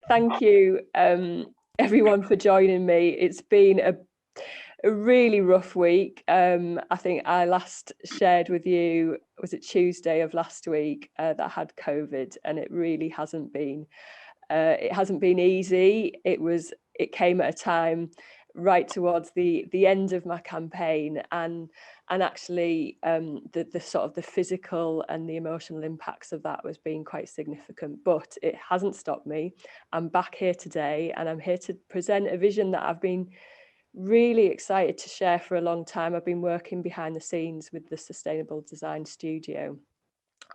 thank you, everyone, for joining me. It's been a really rough week. I think I last shared with you, was it Tuesday of last week, that I had COVID, and it really hasn't been. It hasn't been easy. It came at a time right towards the end of my campaign, and actually the sort of the physical and the emotional impacts of that was being quite significant, but it hasn't stopped me. I'm back here today, and I'm here to present a vision that I've been really excited to share for a long time. I've been working behind the scenes with the Sustainable Design Studio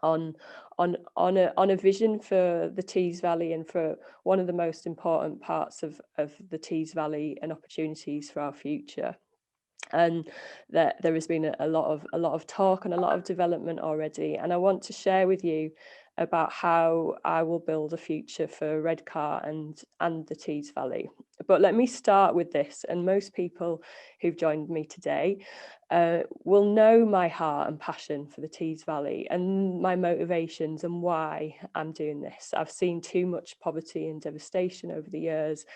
on a vision for the Tees Valley, and for one of the most important parts of the Tees Valley and opportunities for our future. And there has been a lot of talk and a lot of development already, and I want to share with you about how I will build a future for Redcar and the Tees Valley. But let me start with this, and most people who've joined me today will know my heart and passion for the Tees Valley and my motivations and why I'm doing this. I've seen too much poverty and devastation over the years,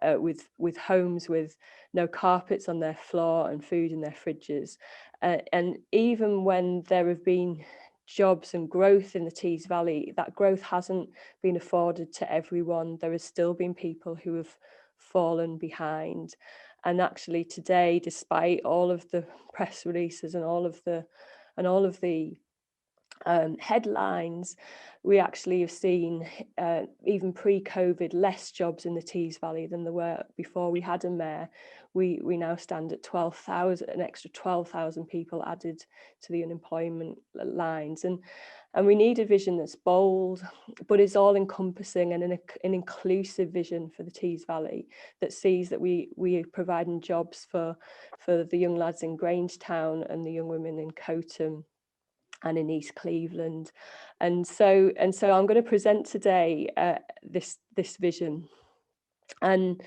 with homes with no carpets on their floor and food in their fridges. And even when there have been jobs and growth in the Tees Valley, that growth hasn't been afforded to everyone. There has still been people who have fallen behind. And actually today, despite all of the press releases and all of the headlines, we actually have seen, even pre-COVID, less jobs in the Tees Valley than there were before we had a mayor. We now stand at 12,000, an extra 12,000 people added to the unemployment lines, and we need a vision that's bold, but is all encompassing, and an inclusive vision for the Tees Valley that sees that we are providing jobs for the young lads in Grangetown and the young women in Cotham and in East Cleveland. And so I'm going to present today this vision, and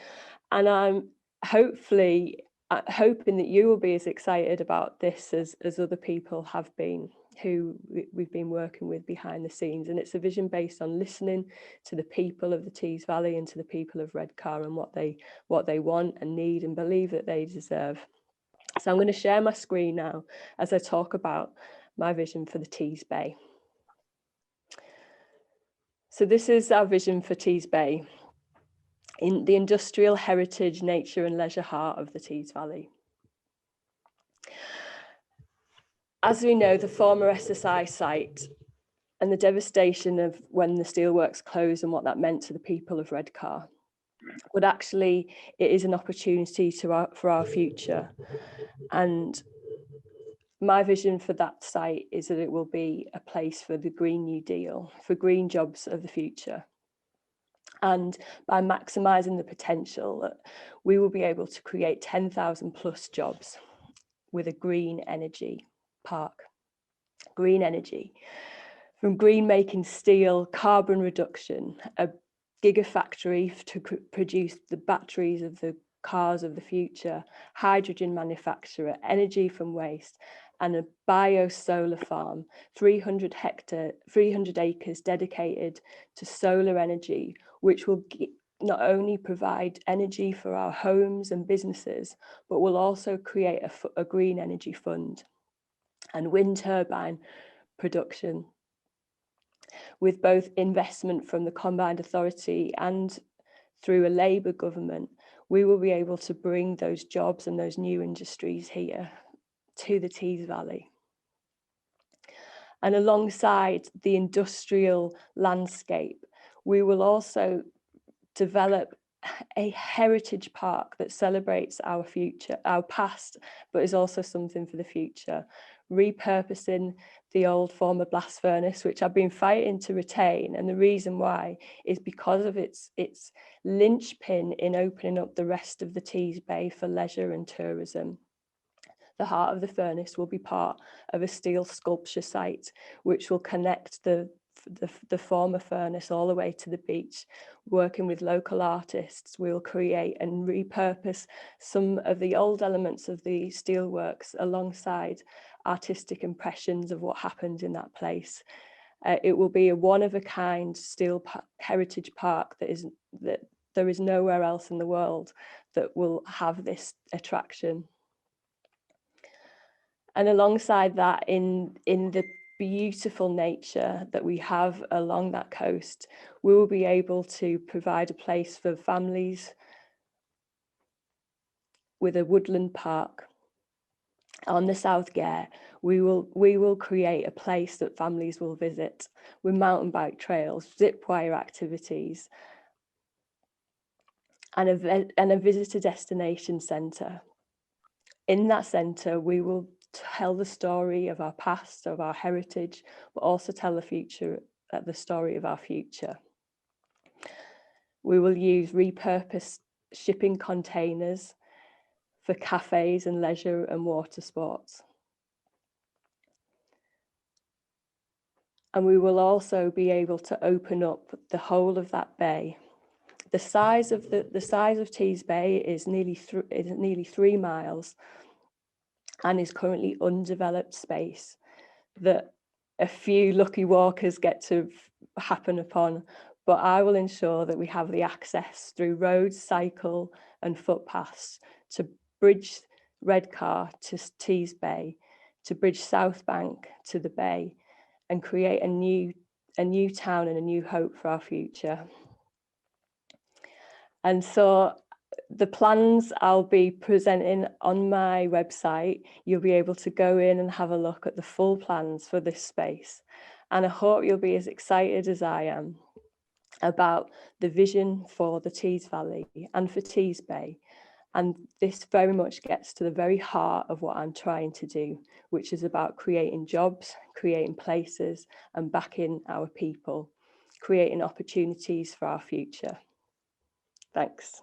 I'm hoping that you will be as excited about this as other people have been who we've been working with behind the scenes. And it's a vision based on listening to the people of the Tees Valley and to the people of Redcar, and what they want and need and believe that they deserve. So I'm going to share my screen now as I talk about my vision for the Tees Bay. So this is our vision for Tees Bay, in the industrial heritage, nature and leisure heart of the Tees Valley. As we know, the former SSI site and the devastation of when the steelworks closed and what that meant to the people of Redcar, but actually it is an opportunity for our future. And my vision for that site is that it will be a place for the Green New Deal, for green jobs of the future. And by maximising the potential, we will be able to create 10,000 plus jobs with a green energy park. Green energy, from green making steel, carbon reduction, a gigafactory to produce the batteries of the cars of the future, hydrogen manufacturer, energy from waste, and a bio-solar farm, 300 acres dedicated to solar energy, which will not only provide energy for our homes and businesses, but will also create a green energy fund and wind turbine production. With both investment from the Combined Authority and through a Labour government, we will be able to bring those jobs and those new industries here to the Tees Valley. And alongside the industrial landscape, we will also develop a heritage park that celebrates our future, our past, but is also something for the future. Repurposing the old former blast furnace, which I've been fighting to retain, and the reason why is because of its linchpin in opening up the rest of the Tees Bay for leisure and tourism. The heart of the furnace will be part of a steel sculpture site, which will connect the former furnace all the way to the beach. Working with local artists, we'll create and repurpose some of the old elements of the steelworks alongside artistic impressions of what happened in that place. It will be a one-of-a-kind steel heritage park that there is nowhere else in the world that will have this attraction. And alongside that, in the beautiful nature that we have along that coast, we will be able to provide a place for families with a woodland park. On the South Gare, we will create a place that families will visit with mountain bike trails, zip wire activities, and a visitor destination centre. In that centre, we will tell the story of our past, of our heritage, but also tell the story of our future. We will use repurposed shipping containers for cafes and leisure and water sports. And we will also be able to open up the whole of that bay. The size of Tees Bay is nearly 3 miles and is currently undeveloped space that a few lucky walkers get to happen upon. But I will ensure that we have the access through roads, cycle and footpaths to bridge Redcar to Tees Bay, to bridge South Bank to the bay, and create a new town and a new hope for our future. And so the plans I'll be presenting on my website, you'll be able to go in and have a look at the full plans for this space. And I hope you'll be as excited as I am about the vision for the Tees Valley and for Tees Bay. And this very much gets to the very heart of what I'm trying to do, which is about creating jobs, creating places, and backing our people, creating opportunities for our future. Thanks.